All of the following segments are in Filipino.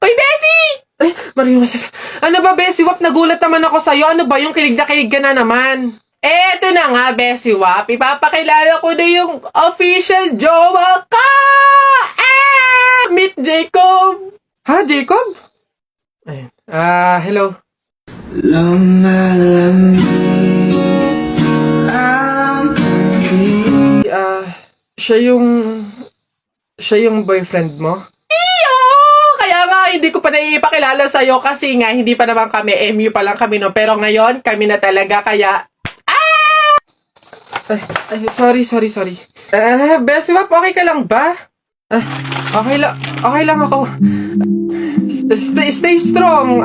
Uy, Bessie! Ay, Mario, ano ba, Bessie Wap? Nagulat naman ako sa'yo. Ano ba yung kilig na kilig ka na naman? Eto na nga, Bessie Wap. Ipapakilala ko na yung official jowa ka! Meet Jacob! Ha, Jacob? Ayun. Hello. Siya yung boyfriend mo? Iyo! Kaya nga, hindi ko pa naipakilala sa'yo kasi nga, hindi pa naman kami, MU pa lang kami, no? Pero ngayon, kami na talaga, kaya... Sorry. Bessie Wap, okay ka lang ba? Okay lang ako. Stay strong.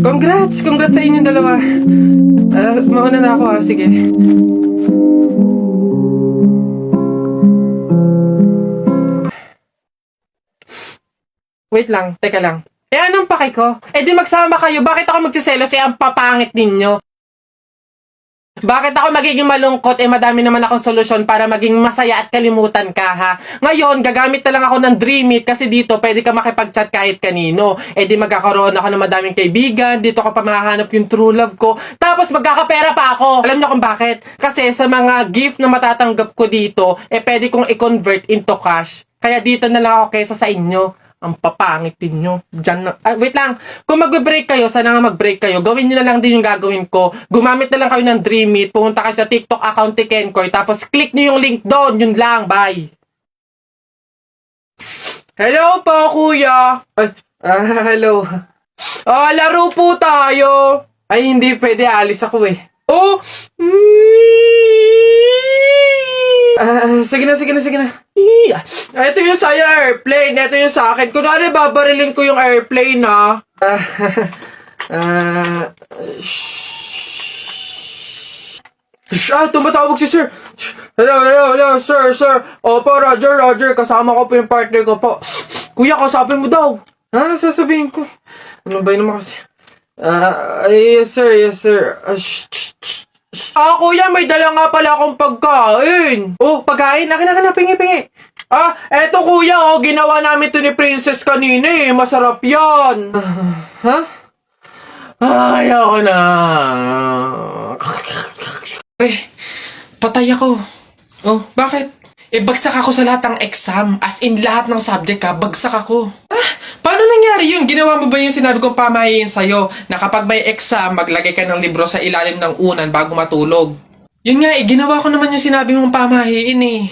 Congrats sa inyong dalawa. Mauna na ako, sige. Wait lang, teka lang. Anong paki ko? Di magsama kayo, bakit ako magsiselos ang papangit ninyo? Bakit ako magiging malungkot? Madami naman akong solusyon para maging masaya at kalimutan ka, ha? Ngayon, gagamit na lang ako ng Dream It kasi dito pwede ka makipag-chat kahit kanino. Di magkakaroon ako ng madaming kaibigan, dito ko pa mahahanap yung true love ko, tapos magkakapera pa ako. Alam niyo kung bakit? Kasi sa mga gift na matatanggap ko dito, pwede kong i-convert into cash. Kaya dito na lang ako kaysa sa inyo. Ang papangit din nyo. Diyan na. Wait lang. Kung mag-break kayo, sana nga mag-break kayo. Gawin nyo na lang din yung gagawin ko. Gumamit na lang kayo ng Dream It. Pumunta kayo sa TikTok account ni Kenkoy. Tapos click nyo yung link doon. Yun lang. Bye. Hello po, kuya. Hello. Laro po tayo. Ay, hindi pwede. Alis ako eh. Oh! Sige na. Ito yung sa'yo, airplane. Ito yung sa akin. Kunwari, babarilin ko yung airplane, ha? Tumatawag si sir. Hello, sir. Opo, Roger. Kasama ko po yung partner ko po. Kuya, kausapin mo daw. Sasabihin ko. Ano ba yun naman kasi? Yes, sir. Kuya, may dala nga pala akong pagkain. Oh, pagkain? Akin, pingi. Eto kuya, ginawa namin to ni Princess kanina Masarap yan. Ha? Ayoko na. Patay ako. Oh, bakit? Bagsak ako sa lahat ng exam. As in, lahat ng subject bagsak ako. Paano nangyari yun? Ginawa mo ba yung sinabi kong pamahiin sa'yo na kapag may exam, maglagay ka ng libro sa ilalim ng unan bago matulog? Yun nga ginawa ko naman yung sinabi mong pamahiin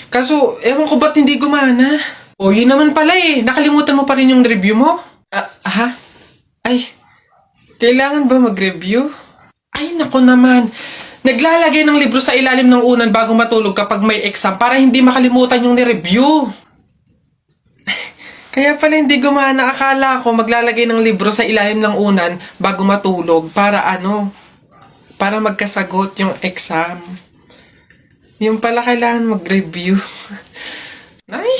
Kaso, ewan ko ba't hindi gumana? Yun naman pala nakalimutan mo pa rin yung review mo? Ha? Ay, kailangan ba mag-review? Ay, nako naman. Naglalagay ng libro sa ilalim ng unan bago matulog kapag may exam para hindi makalimutan yung ni-review. Kaya pala hindi gumana. Akala ko maglalagay ng libro sa ilalim ng unan bago matulog para para magkasagot yung exam. Yung pala kailangan mag-review. Ay,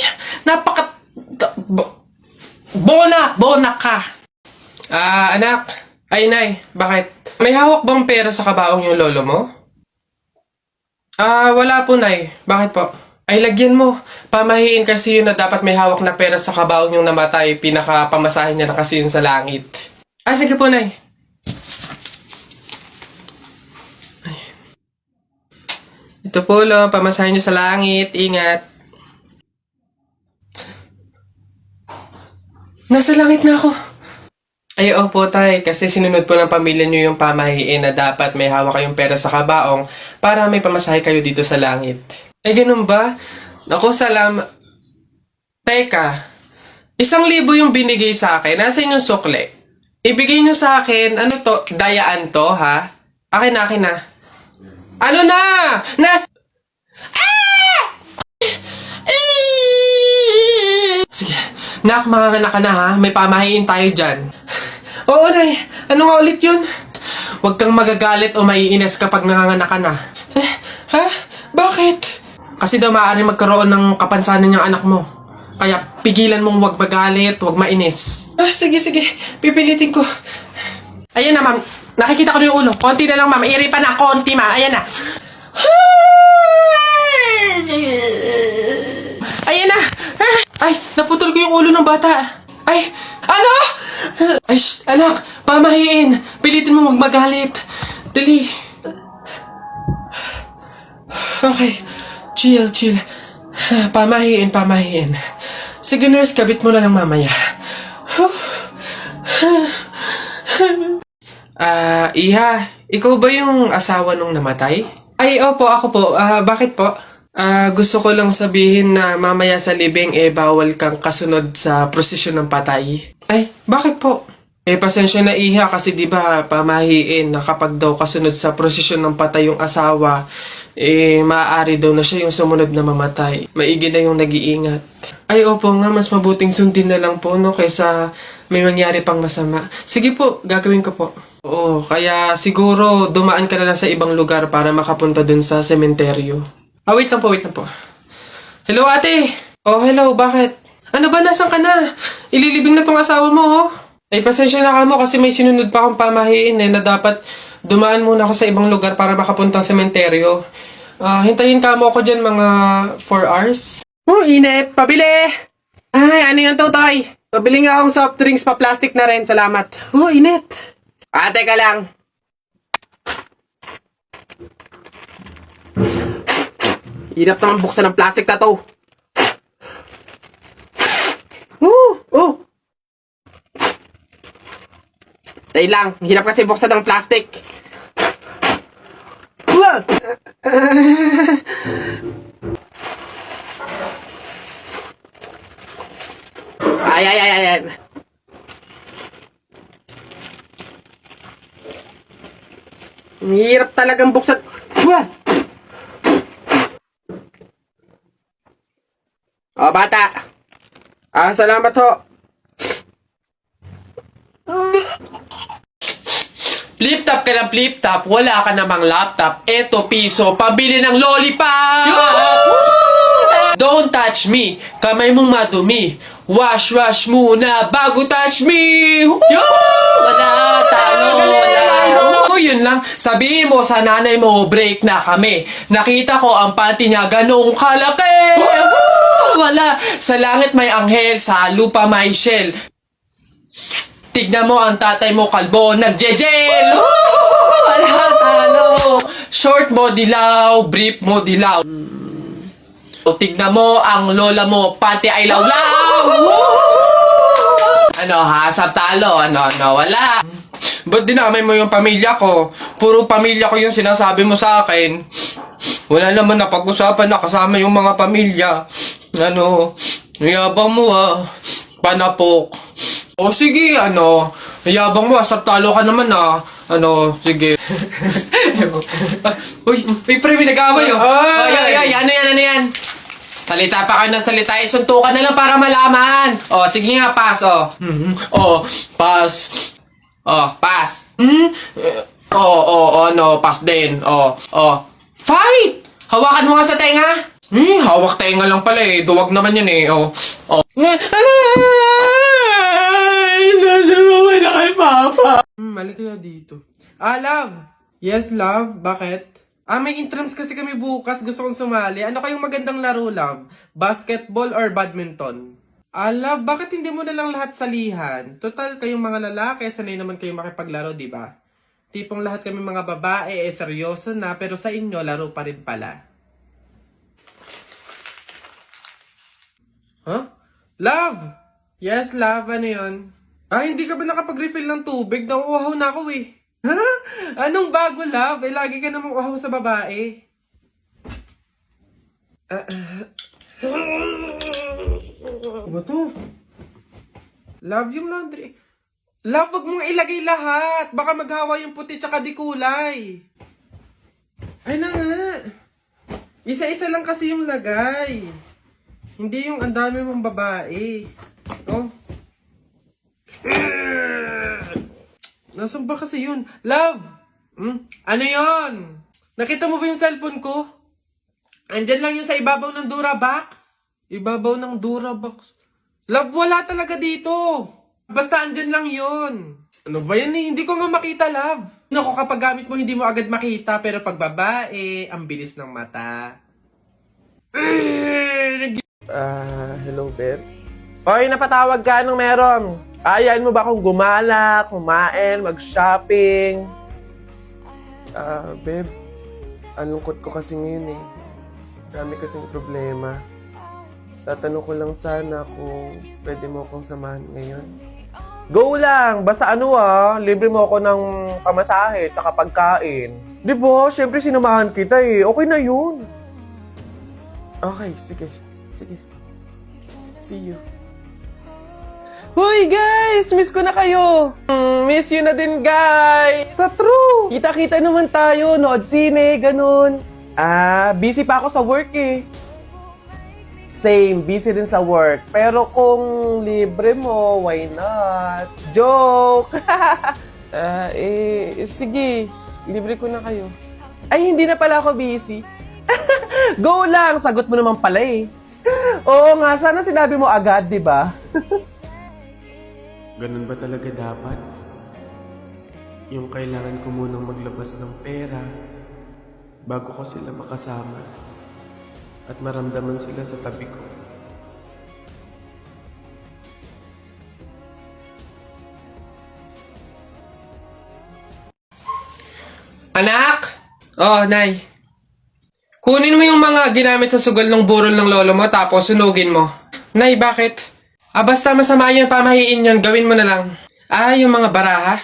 Bona ka. Anak. Ay, nay. Bakit? May hawak bang pera sa kabaong yung lolo mo? Wala po, nay. Bakit po? Ay, lagyan mo. Pamahiin kasi yun na dapat may hawak na pera sa kabaong yung namatay. Pinaka-pamasahin niya na kasi yun sa langit. Sige po, nay. Ay. Ito po, pamasahin niyo sa langit. Ingat. Nasa langit na ako. Ay, opo, tay. Kasi sinunod po ng pamilya niyo yung pamahiin na dapat may hawak kayong pera sa kabaong para may pamasahe kayo dito sa langit. Ay, ganun ba? Naku, Teka, 1,000 yung binigay sa akin. Nasaan yung sukle? Ibigay nyo sa akin, ano to? Dayaan to, ha? Akin na. Ano na? Sige, nak, manganganak ka na, ha? May pamahiin tayo dyan. Oo, nay. Ano nga ulit yun? Huwag kang magagalit o maiinis kapag nanganganak ka na. Ha? Bakit? Kasi daw maaari magkaroon ng kapansanan yung anak mo. Kaya pigilan mong huwag magalit, huwag mainis. Sige. Pipilitin ko. Ayan na, ma'am. Nakikita ko na yung ulo. Konti na lang, ma'am. Iripa na. Konti, ma'am. Ayan na. Ayan na. Ay, naputol ko yung ulo ng bata. Ay! Ano? Ay, anak! Pamahiin! Pilitin mo magmagalit! Dali! Okay. Chill. Pamahiin. Sige, nurse, kabit mo na lang mamaya. Iha, ikaw ba yung asawa nung namatay? Ay, opo, ako po. Bakit po? Gusto ko lang sabihin na mamaya sa libing bawal kang kasunod sa prosesyon ng patay. Ay, bakit po? Pasensya na Iha kasi 'di ba pamahiin na kapag daw kasunod sa prosesyon ng patay yung asawa, maaari daw na siya yung sumunod na mamatay. Maigi na yung nag-iingat. Ay, opo nga, mas mabuting sundin na lang po, no, kaysa may mangyari pang masama. Sige po, gagawin ko po. Oo, kaya siguro dumaan ka na lang sa ibang lugar para makapunta dun sa sementeryo. Wait lang po. Hello, ate! Oh, hello, bakit? Ano ba, nasan ka na? Ililibing na tong asawa mo, oh. Ay, pasensya na ka mo kasi may sinunod pa akong pamahiin na dapat dumaan muna ako sa ibang lugar para makapunta sa sementeryo. Hintayin ka mo ako dyan mga 4 hours. Oh, init. Pabili! Ay, ano yung tutoy? Pabili nga akong soft drinks pa plastic na rin. Salamat. Oh, init. Teka lang. Hirap naman buksan ng plastic na to. Oh! Dahil lang, hirap kasi buksan ng plastic. Ay. Hirap talagang buksan. Oh, bata. Salamat ho. Flip-top ka ng flip-top, wala ka namang laptop. Eto, piso, pabili ng lollipop! Don't touch me, kamay mong madumi. Wash muna bago touch me! Wala, talo. Yun lang, sabihin mo sa nanay mo, break na kami. Nakita ko ang panty niya ganong kalaki! Wala, sa langit may anghel, sa lupa may shell. Tignan mo ang tatay mo kalbo, nagje-jail! Wala, talo! Short mo dilaw, brief mo dilaw. O tignan mo ang lola mo, pati ay lawlaw! Ano ha, sa talo, ano, wala. Ba't dinamay mo yung pamilya ko? Puro pamilya ko yung sinasabi mo sa akin. Wala naman na pag-usapan na kasama yung mga pamilya. Ano, yabang mo panapok. O sige, yabang mo sa talo ka naman sige. Uy, pre, may nag-aaway ano yan? Salita pa kayo ng salita, suntukan na lang para malaman. Sige nga, pass, pass. Pass. Pass din. Fight! Hawakan mo nga sa tenga. Hawak tenga lang pala duwag naman yun Nasubukan na kay Papa. Mali kaya dito. Love. Yes, love. Bakit? May intrams kasi kami bukas. Gusto kong sumali. Ano kayong magandang laro, love? Basketball or badminton? Love, bakit hindi mo na lang lahat salihan? Total, kayong mga lalaki, sanay naman kayong makipaglaro, di ba? Tipong lahat kami mga babae, seryoso na, pero sa inyo, laro pa rin pala. Huh? Love! Yes, love. Ano yun? Hindi ka ba nakapag-refill ng tubig? Nauuhaw na ako Ha? Anong bago, love? Lagi ka namang uhaw sa babae. Ano to? Love, yung laundry. Love, wag mong ilagay lahat. Baka maghawa yung puti tsaka di kulay. Ay na nga. Isa-isa lang kasi yung lagay. Hindi yung ang dami mong babae. Nasaan ba kasi yun? Love! Ano yun? Nakita mo ba yung cellphone ko? Andyan lang yun sa ibabaw ng Durabox. Ibabaw ng Durabox. Love, wala talaga dito. Basta andyan lang yun. Ano ba yan Hindi ko nga makita, love. Naku, kapag gamit mo, hindi mo agad makita. Pero pag babae, ang bilis ng mata. Hello, Beth. Oy, napatawag ka, anong meron? Ayain mo ba akong gumala, kumain, mag-shopping? Babe, ang lungkot ko kasi ngayon eh. Dami kasing problema. Tatanong ko lang sana kung pwede mo akong samahan ngayon. Go lang! Basta libre mo ako ng pamasahe at pagkain. Di ba? Siyempre sinamahan kita eh. Okay na yun. Okay, sige. Sige. See you. Hoy guys! Miss ko na kayo! Miss you na din guys! Sa true! Kita-kita naman tayo, nood sine, ganun. Busy pa ako sa work eh. Same, busy din sa work. Pero kung libre mo, why not? Joke! Sige. Libre ko na kayo. Ay, hindi na pala ako busy. Go lang! Sagot mo naman pala eh. Oo nga, sana sinabi mo agad, di ba? Ganun ba talaga dapat? Yung kailangan ko munang maglabas ng pera bago ko sila makasama at maramdaman sila sa tabi ko. Anak! Oh, Nay. Kunin mo yung mga ginamit sa sugal ng burol ng lolo mo tapos sunugin mo. Nay, bakit? Basta masama yung pamahiin yun, gawin mo na lang. Yung mga baraha?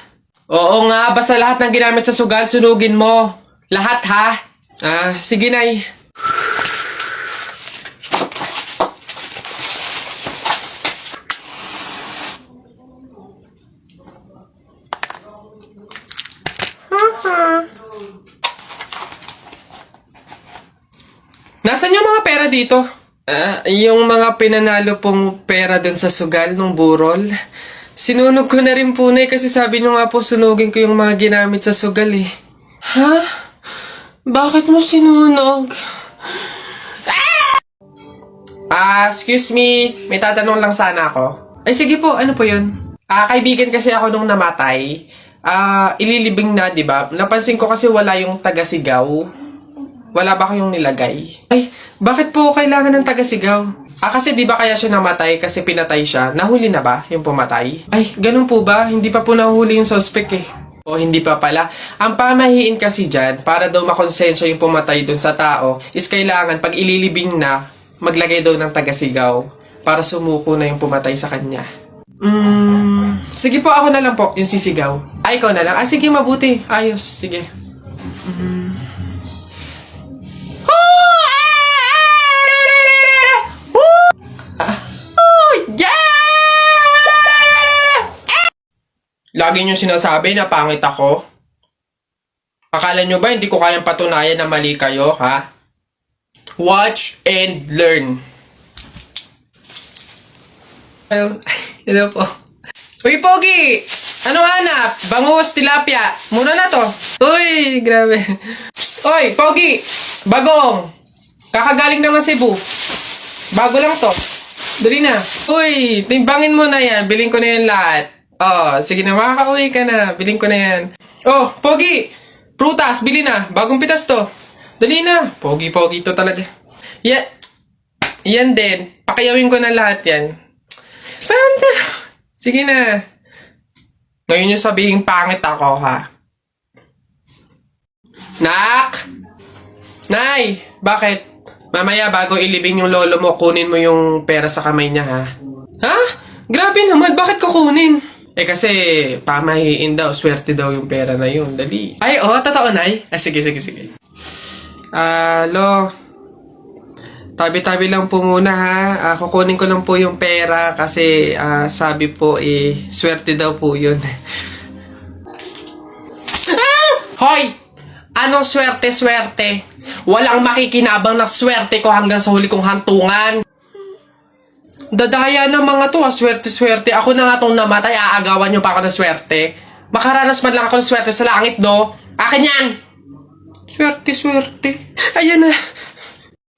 Oo nga, basta lahat ng ginamit sa sugal, sunugin mo. Lahat ha? Sige, Nay. Nasaan yung mga pera dito? Yung mga pinanalo pong pera dun sa sugal ng burol. Sinunog ko na rin po na kasi sabi nyo nga po sunugin ko yung mga ginamit sa sugal eh. Ha? Bakit mo sinunog? Excuse me. May tatanong lang sana ako. Ay sige po, ano po yun? Kaibigan kasi ako nung namatay. Ililibing na, di ba? Napansin ko kasi wala yung taga-sigaw. Wala ba kayong nilagay? Ay, bakit po kailangan ng taga-sigaw? Kasi di ba kaya siya namatay kasi pinatay siya? Nahuli na ba yung pumatay? Ay, ganun po ba? Hindi pa po nahuli yung suspect eh. O hindi pa pala. Ang pamahiin kasi dyan, para daw makonsensya yung pumatay dun sa tao, is kailangan pag ililibing na, maglagay daw ng taga-sigaw para sumuko na yung pumatay sa kanya. Sige po, ako na lang po, yung sisigaw. Ikaw na lang. Sige, mabuti. Ayos, sige. Lagi nyo sinasabi na pangit ako. Akala nyo ba hindi ko kayang patunayan na mali kayo, ha? Watch and learn. Hello po. Uy, Pogi! Ano hanap? Bangus, tilapia. Mura na to. Uy, grabe. Uy, Pogi! Bagong! Kakagaling lang ng Cebu. Bago lang to. Dali na. Uy, timbangin mo na yan. Biling ko na yan lahat. Sige na, makakauwi ka na. Biling ko na yan. Pogi! Prutas, bili na. Bagong pitas to. Dali na. Pogi-pogi to talaga. Yan din. Pakayawin ko na lahat yan. Sige na. Ngayon yung sabihin pangit ako, ha? Nak! Nay! Bakit? Mamaya bago ilibing yung lolo mo, kunin mo yung pera sa kamay niya, ha? Ha? Grabe naman, bakit ko kunin? Kasi pamahiin daw, swerte daw yung pera na yun. Dali. Ay, totoo, Nay? Sige. Lo. Tabi-tabi lang po muna, ha? Kukunin ko lang po yung pera kasi sabi po, swerte daw po yun. Hoy! Anong swerte-swerte? Walang makikinabang na swerte ko hanggang sa huli kong hantungan. Dadaya ng mga to, swerte-swerte. Ako na nga tong namatay, aagawan nyo pa ako ng swerte. Makaranas man lang ako ng swerte sa langit, no? Akin yan! Swerte-swerte. Ayan na.